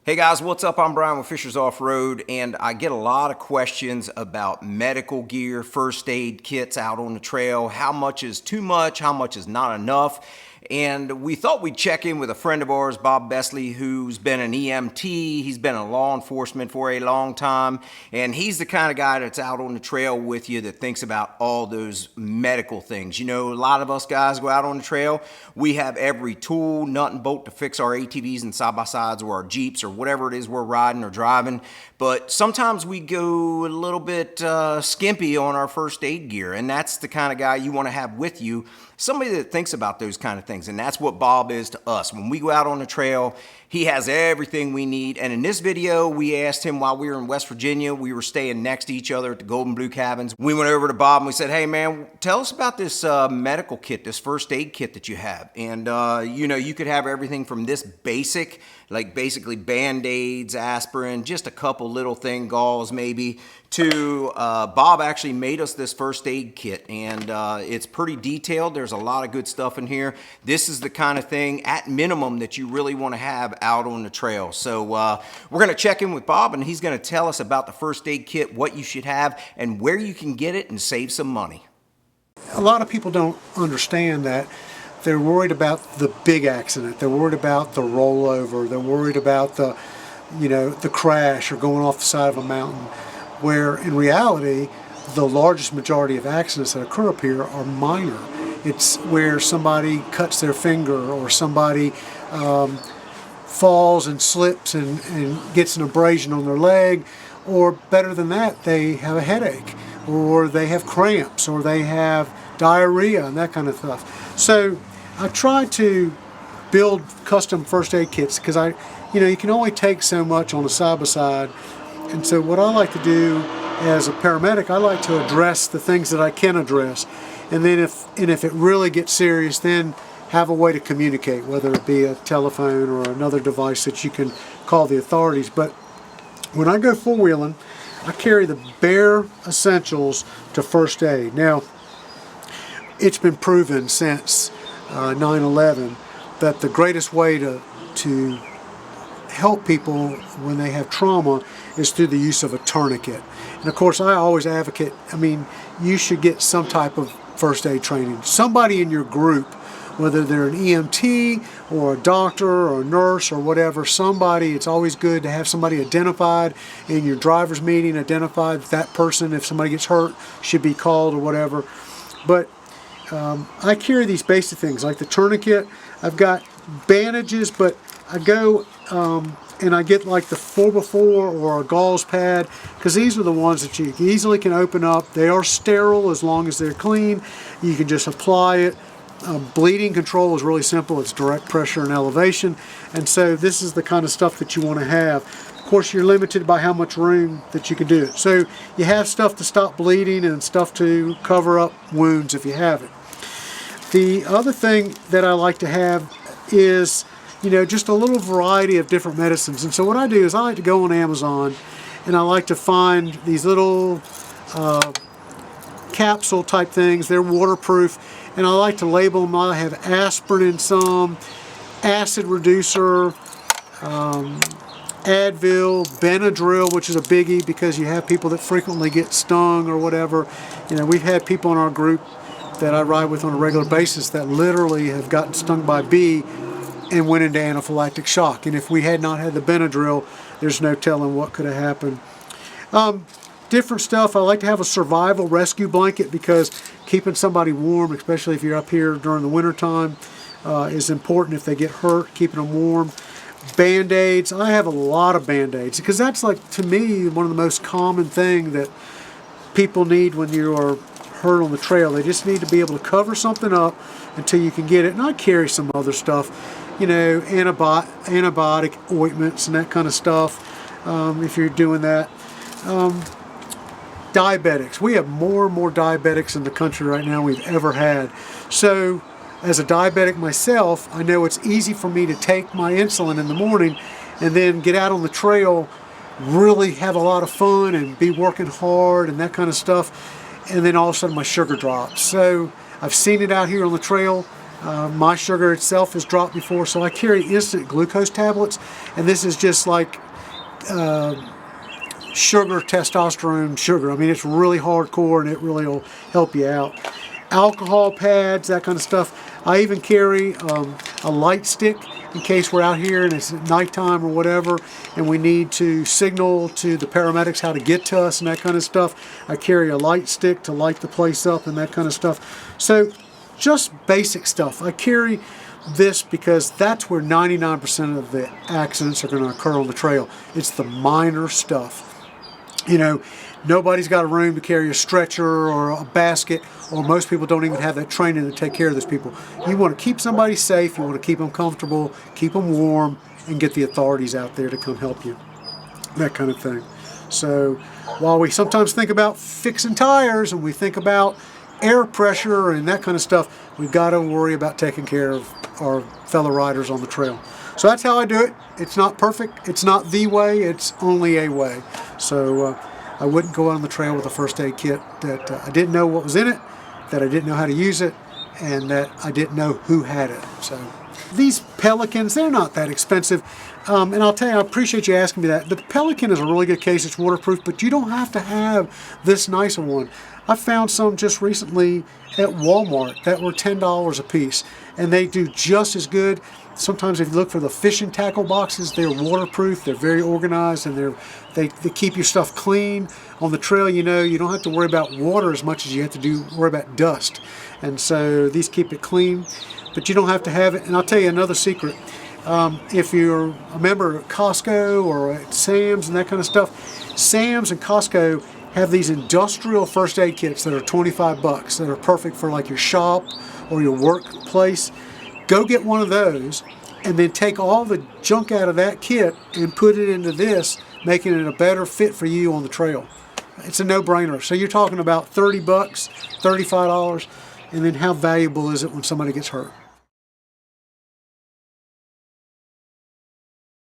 Hey guys, what's up? I'm Brian with Fisher's Off-Road, and I get a lot of questions about medical gear, first aid kits out on the trail. How much is too much? How much is not enough? And we thought we'd check in with a friend of ours, Bob Besley, who's been an EMT. He's been in law enforcement for a long time, and he's the kind of guy that's out on the trail with you that thinks about all those medical things. You know, a lot of us guys go out on the trail. We have every tool, nut and bolt to fix our ATVs and side-by-sides or our Jeeps or whatever it is we're riding or driving. But sometimes we go a little bit skimpy on our first aid gear, and that's the kind of guy you want to have with you. Somebody that thinks about those kind of things, and that's what Bob is to us. When we go out on the trail, he has everything we need. And in this video, we asked him while we were in West Virginia, we were staying next to each other at the Golden Blue Cabins. We went over to Bob and we said, hey man, tell us about this medical kit, this first aid kit that you have. And you know, you could have everything from this basic, like basically Band-Aids, aspirin, just a couple little thing, gauze maybe, to Bob actually made us this first aid kit, and it's pretty detailed. There's a lot of good stuff in here. This is the kind of thing at minimum that you really want to have out on the trail. So we're going to check in with Bob, and he's going to tell us about the first aid kit, what you should have, and where you can get it and save some money. A lot of people don't understand that. They're worried about the big accident. They're worried about the rollover. They're worried about the crash or going off the side of a mountain, where in reality, the largest majority of accidents that occur up here are minor. It's where somebody cuts their finger or somebody falls and slips and gets an abrasion on their leg, or better than that, they have a headache, or they have cramps, or they have diarrhea and that kind of stuff. So I try to build custom first aid kits because you can only take so much on a side-by-side. And so what I like to do as a paramedic, I like to address the things that I can address. And then if it really gets serious, then have a way to communicate, whether it be a telephone or another device that you can call the authorities. But when I go four-wheeling, I carry the bare essentials to first aid. Now, it's been proven since 9/11 that the greatest way to help people when they have trauma is through the use of a tourniquet. And of course, I always advocate, you should get some type of first aid training. Somebody in your group, whether they're an EMT or a doctor or a nurse or whatever, it's always good to have somebody identified in your driver's meeting, identified that person, if somebody gets hurt, should be called or whatever. But I carry these basic things like the tourniquet. I've got bandages, but I go and I get like the 4x4 or a gauze pad, because these are the ones that you easily can open up. They are sterile as long as they're clean. You can just apply it. Bleeding control is really simple. It's direct pressure and elevation. And so this is the kind of stuff that you want to have. Of course, you're limited by how much room that you can do it. So you have stuff to stop bleeding and stuff to cover up wounds if you have it. The other thing that I like to have is just a little variety of different medicines. And so what I do is I like to go on Amazon and I like to find these little capsule type things. They're waterproof, and I like to label them. I have aspirin in some, acid reducer, Advil, Benadryl, which is a biggie because you have people that frequently get stung or whatever. We've had people in our group that I ride with on a regular basis that literally have gotten stung by a bee and went into anaphylactic shock. And if we had not had the Benadryl, there's no telling what could have happened. Different stuff. I like to have a survival rescue blanket because keeping somebody warm, especially if you're up here during the winter time, is important. If they get hurt, keeping them warm. Band-Aids. I have a lot of Band-Aids because that's, like, to me, one of the most common thing that people need when you are hurt on the trail. They just need to be able to cover something up until you can get it. And I carry some other stuff, antibiotic ointments and that kind of stuff, if you're doing that. Diabetics. We have more and more diabetics in the country right now than we've ever had. So as a diabetic myself, I know it's easy for me to take my insulin in the morning and then get out on the trail, really have a lot of fun and be working hard and that kind of stuff, and then all of a sudden my sugar drops. So I've seen it out here on the trail. My sugar itself has dropped before, so I carry instant glucose tablets, and this is just like sugar, testosterone sugar. I mean, it's really hardcore and it really will help you out. Alcohol pads, that kind of stuff. I even carry a light stick in case we're out here and it's at nighttime or whatever and we need to signal to the paramedics how to get to us and that kind of stuff. I carry a light stick to light the place up and that kind of stuff. So just basic stuff. I carry this because that's where 99% of the accidents are going to occur on the trail. It's the minor stuff. You know, nobody's got a room to carry a stretcher or a basket, or most people don't even have that training to take care of those people. You want to keep somebody safe, you want to keep them comfortable, keep them warm, and get the authorities out there to come help you. That kind of thing. So while we sometimes think about fixing tires and we think about air pressure and that kind of stuff, we've got to worry about taking care of our fellow riders on the trail. So that's how I do it. It's not perfect. It's not the way. It's only a way. So I wouldn't go on the trail with a first aid kit that I didn't know what was in it, that I didn't know how to use it, and that I didn't know who had it. So these Pelicans, they're not that expensive. And I'll tell you, I appreciate you asking me that. The Pelican is a really good case. It's waterproof, but you don't have to have this nice one. I found some just recently at Walmart that were $10 a piece, and they do just as good. Sometimes if you look for the fishing tackle boxes, they're waterproof, they're very organized, and they keep your stuff clean. On the trail, you know, you don't have to worry about water as much as you have to worry about dust. And so these keep it clean, but you don't have to have it. And I'll tell you another secret. If you're a member at Costco or at Sam's and that kind of stuff, Sam's and Costco have these industrial first aid kits that are $25 that are perfect for like your shop or your workplace. Go get one of those and then take all the junk out of that kit and put it into this, making it a better fit for you on the trail. It's a no-brainer. So you're talking about $30, $35, and then how valuable is it when somebody gets hurt?